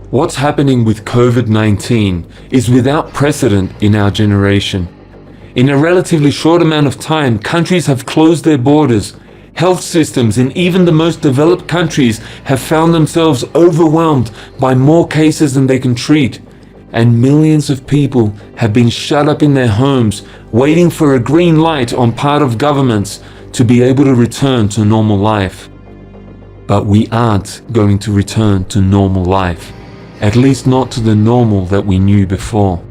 What's happening with COVID-19 is without precedent in our generation. In a relatively short amount of time, countries have closed their borders. Health systems in even the most developed countries have found themselves overwhelmed by more cases than they can treat. And millions of people have been shut up in their homes, waiting for a green light on part of governments to be able to return to normal life. But we aren't going to return to normal life. At least not to the normal that we knew before.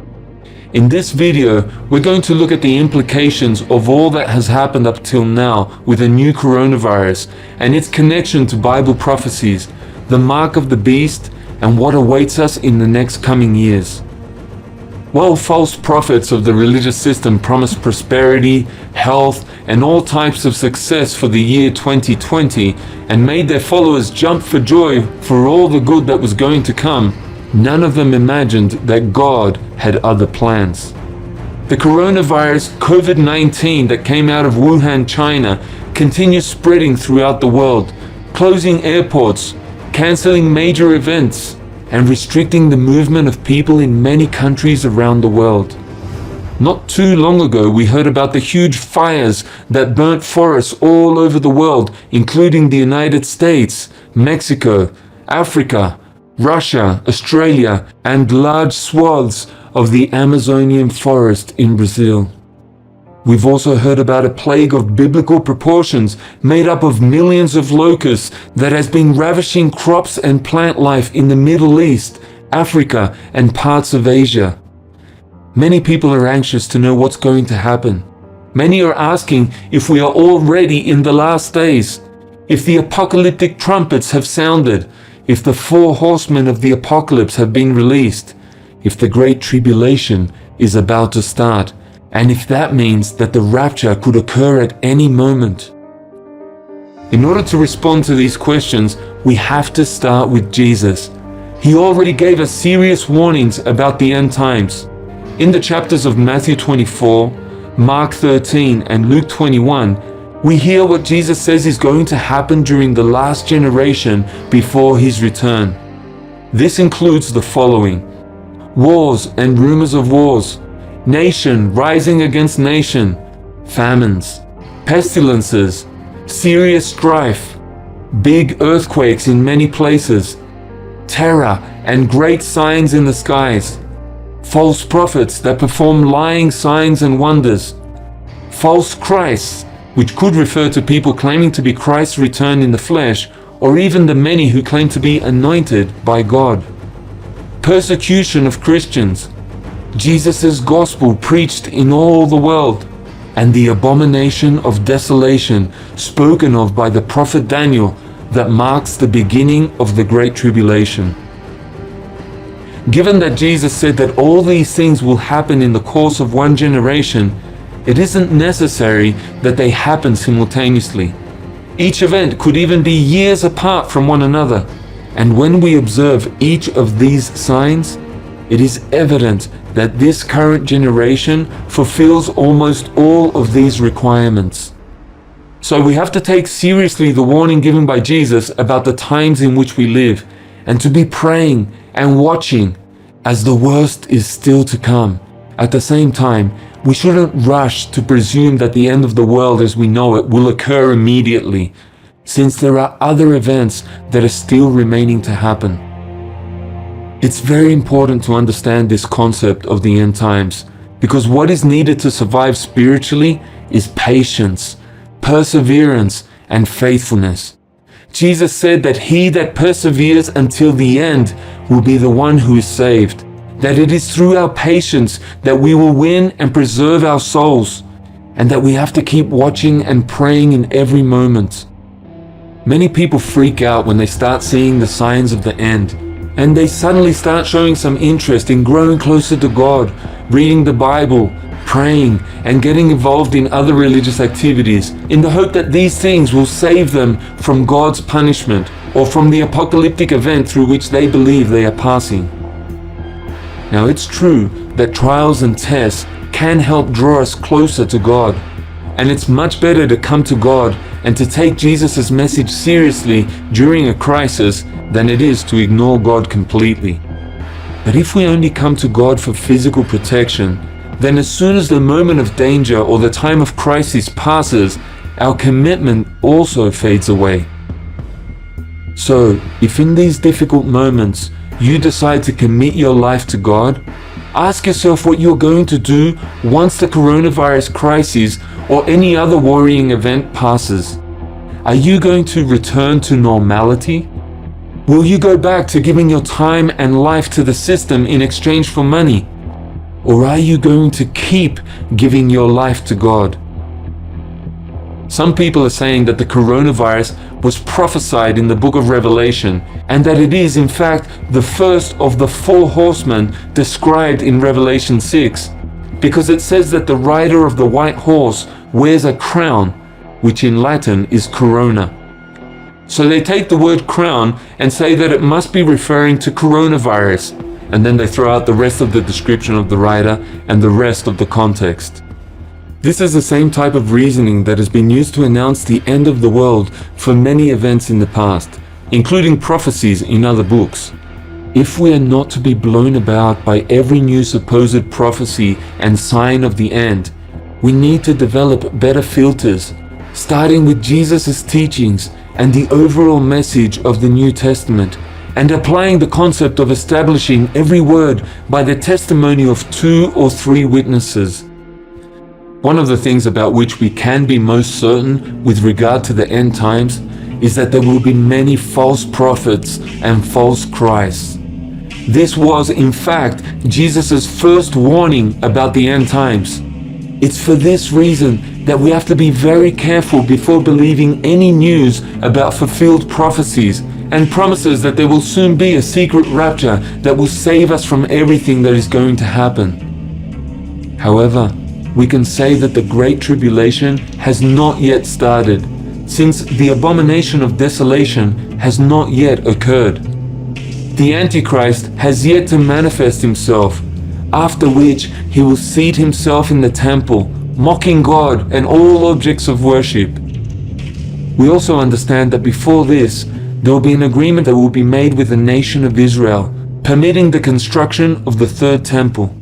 In this video, we're going to look at the implications of all that has happened up till now with the new coronavirus and its connection to Bible prophecies, the mark of the beast, and what awaits us in the next coming years. While false prophets of the religious system promised prosperity, health, and all types of success for the year 2020 and made their followers jump for joy for all the good that was going to come, none of them imagined that God had other plans. The coronavirus COVID-19 that came out of Wuhan, China, continues spreading throughout the world, closing airports, canceling major events, and restricting the movement of people in many countries around the world. Not too long ago, we heard about the huge fires that burnt forests all over the world, including the United States, Mexico, Africa, Russia, Australia, and large swaths of the Amazonian forest in Brazil. We've also heard about a plague of biblical proportions made up of millions of locusts that has been ravishing crops and plant life in the Middle East, Africa, and parts of Asia. Many people are anxious to know what's going to happen. Many are asking if we are already in the last days, if the apocalyptic trumpets have sounded, if the 4 horsemen of the apocalypse have been released, if the great tribulation is about to start, and if that means that the rapture could occur at any moment. In order to respond to these questions, we have to start with Jesus. He already gave us serious warnings about the end times. In the chapters of Matthew 24, Mark 13, and Luke 21, we hear what Jesus says is going to happen during the last generation before his return. This includes the following: wars and rumors of wars, nation rising against nation, famines, pestilences, serious strife, big earthquakes in many places, terror and great signs in the skies, false prophets that perform lying signs and wonders, false Christs, which could refer to people claiming to be Christ's return in the flesh, or even the many who claim to be anointed by God, persecution of Christians, Jesus' gospel preached in all the world, and the abomination of desolation spoken of by the prophet Daniel that marks the beginning of the Great Tribulation. Given that Jesus said that all these things will happen in the course of one generation, it isn't necessary that they happen simultaneously. Each event could even be years apart from one another, and when we observe each of these signs, it is evident that this current generation fulfills almost all of these requirements. So we have to take seriously the warning given by Jesus about the times in which we live, and to be praying and watching as the worst is still to come. At the same time, we shouldn't rush to presume that the end of the world as we know it will occur immediately, since there are other events that are still remaining to happen. It's very important to understand this concept of the end times, because what is needed to survive spiritually is patience, perseverance, and faithfulness. Jesus said that he that perseveres until the end will be the one who is saved, that it is through our patience that we will win and preserve our souls, and that we have to keep watching and praying in every moment. Many people freak out when they start seeing the signs of the end, and they suddenly start showing some interest in growing closer to God, reading the Bible, praying, and getting involved in other religious activities in the hope that these things will save them from God's punishment or from the apocalyptic event through which they believe they are passing. Now, it's true that trials and tests can help draw us closer to God, and it's much better to come to God and to take Jesus' message seriously during a crisis than it is to ignore God completely. But if we only come to God for physical protection, then as soon as the moment of danger or the time of crisis passes, our commitment also fades away. So, if in these difficult moments you decide to commit your life to God, ask yourself what you're going to do once the coronavirus crisis or any other worrying event passes. Are you going to return to normality? Will you go back to giving your time and life to the system in exchange for money? Or are you going to keep giving your life to God? Some people are saying that the coronavirus was prophesied in the book of Revelation, and that it is in fact the first of the 4 horsemen described in Revelation 6, because it says that the rider of the white horse wears a crown, which in Latin is corona. So they take the word crown and say that it must be referring to coronavirus, and then they throw out the rest of the description of the rider and the rest of the context. This is the same type of reasoning that has been used to announce the end of the world for many events in the past, including prophecies in other books. If we are not to be blown about by every new supposed prophecy and sign of the end, we need to develop better filters, starting with Jesus' teachings and the overall message of the New Testament, and applying the concept of establishing every word by the testimony of 2 or 3 witnesses. One of the things about which we can be most certain with regard to the end times is that there will be many false prophets and false Christs. This was, in fact, Jesus' first warning about the end times. It's for this reason that we have to be very careful before believing any news about fulfilled prophecies and promises that there will soon be a secret rapture that will save us from everything that is going to happen. However, we can say that the Great Tribulation has not yet started, since the abomination of desolation has not yet occurred. The Antichrist has yet to manifest himself, after which he will seat himself in the temple, mocking God and all objects of worship. We also understand that before this, there will be an agreement that will be made with the nation of Israel, permitting the construction of the 3rd temple.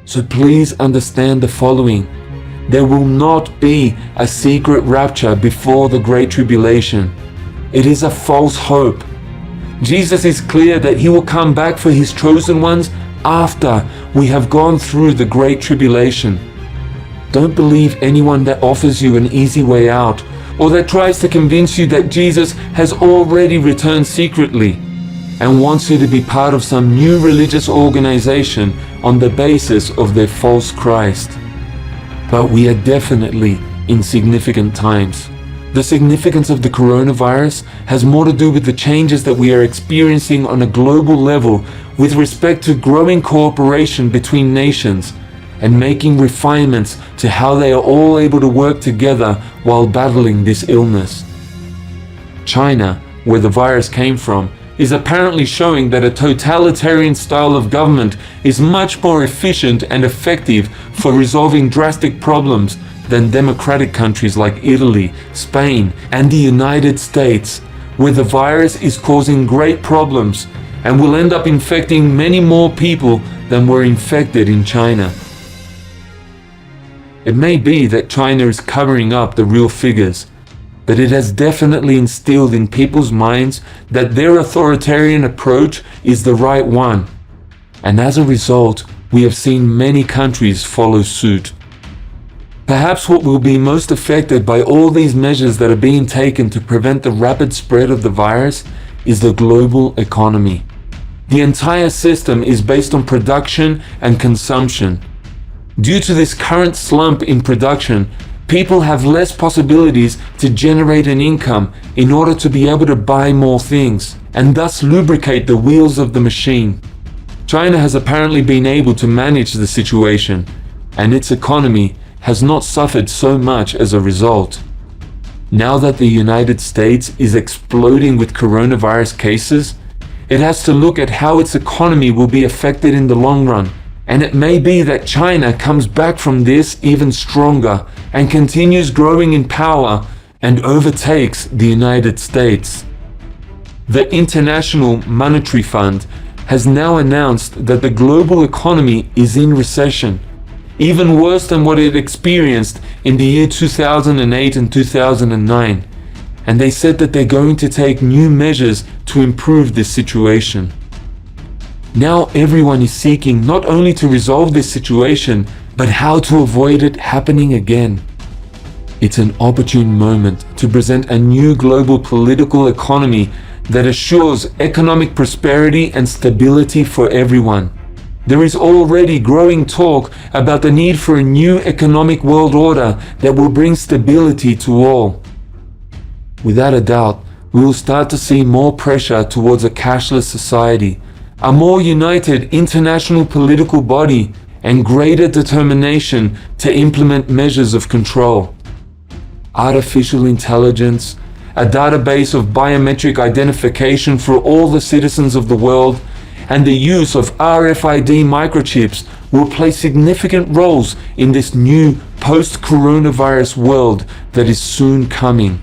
So please understand the following. There will not be a secret rapture before the Great Tribulation. It is a false hope. Jesus is clear that he will come back for his chosen ones after we have gone through the Great Tribulation. Don't believe anyone that offers you an easy way out, or that tries to convince you that Jesus has already returned secretly and wants you to be part of some new religious organization on the basis of their false Christ. But we are definitely in significant times. The significance of the coronavirus has more to do with the changes that we are experiencing on a global level with respect to growing cooperation between nations and making refinements to how they are all able to work together while battling this illness. China, where the virus came from, is apparently showing that a totalitarian style of government is much more efficient and effective for resolving drastic problems than democratic countries like Italy, Spain, and the United States, where the virus is causing great problems and will end up infecting many more people than were infected in China. It may be that China is covering up the real figures, but it has definitely instilled in people's minds that their authoritarian approach is the right one. And as a result, we have seen many countries follow suit. Perhaps what will be most affected by all these measures that are being taken to prevent the rapid spread of the virus is the global economy. The entire system is based on production and consumption. Due to this current slump in production, people have less possibilities to generate an income in order to be able to buy more things, and thus lubricate the wheels of the machine. China has apparently been able to manage the situation, and its economy has not suffered so much as a result. Now that the United States is exploding with coronavirus cases, it has to look at how its economy will be affected in the long run. And it may be that China comes back from this even stronger and continues growing in power and overtakes the United States. The International Monetary Fund has now announced that the global economy is in recession, even worse than what it experienced in the year 2008 and 2009. And they said that they're going to take new measures to improve this situation. Now everyone is seeking not only to resolve this situation, but how to avoid it happening again. It's an opportune moment to present a new global political economy that assures economic prosperity and stability for everyone. There is already growing talk about the need for a new economic world order that will bring stability to all. Without a doubt, we will start to see more pressure towards a cashless society, a more united international political body, and greater determination to implement measures of control. Artificial intelligence, a database of biometric identification for all the citizens of the world, and the use of RFID microchips will play significant roles in this new post-coronavirus world that is soon coming.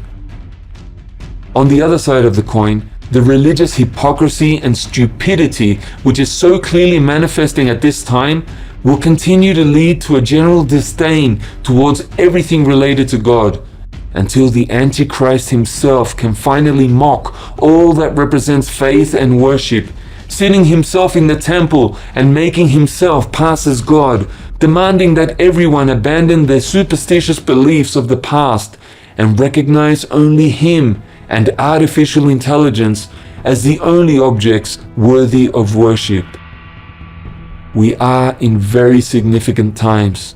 On the other side of the coin, the religious hypocrisy and stupidity which is so clearly manifesting at this time will continue to lead to a general disdain towards everything related to God, until the Antichrist himself can finally mock all that represents faith and worship, sitting himself in the temple and making himself pass as God, demanding that everyone abandon their superstitious beliefs of the past and recognize only him and artificial intelligence as the only objects worthy of worship. We are in very significant times.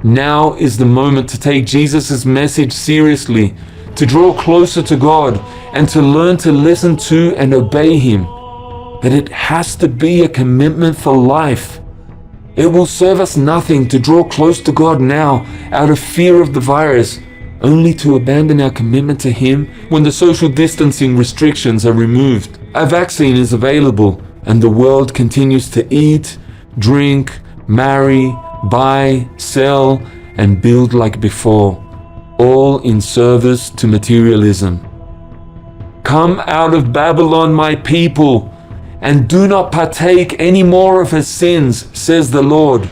Now is the moment to take Jesus' message seriously, to draw closer to God, and to learn to listen to and obey Him. But it has to be a commitment for life. It will serve us nothing to draw close to God now out of fear of the virus, only to abandon our commitment to Him when the social distancing restrictions are removed. A vaccine is available, and the world continues to eat, drink, marry, buy, sell, and build like before, all in service to materialism. Come out of Babylon, my people, and do not partake any more of her sins, says the Lord.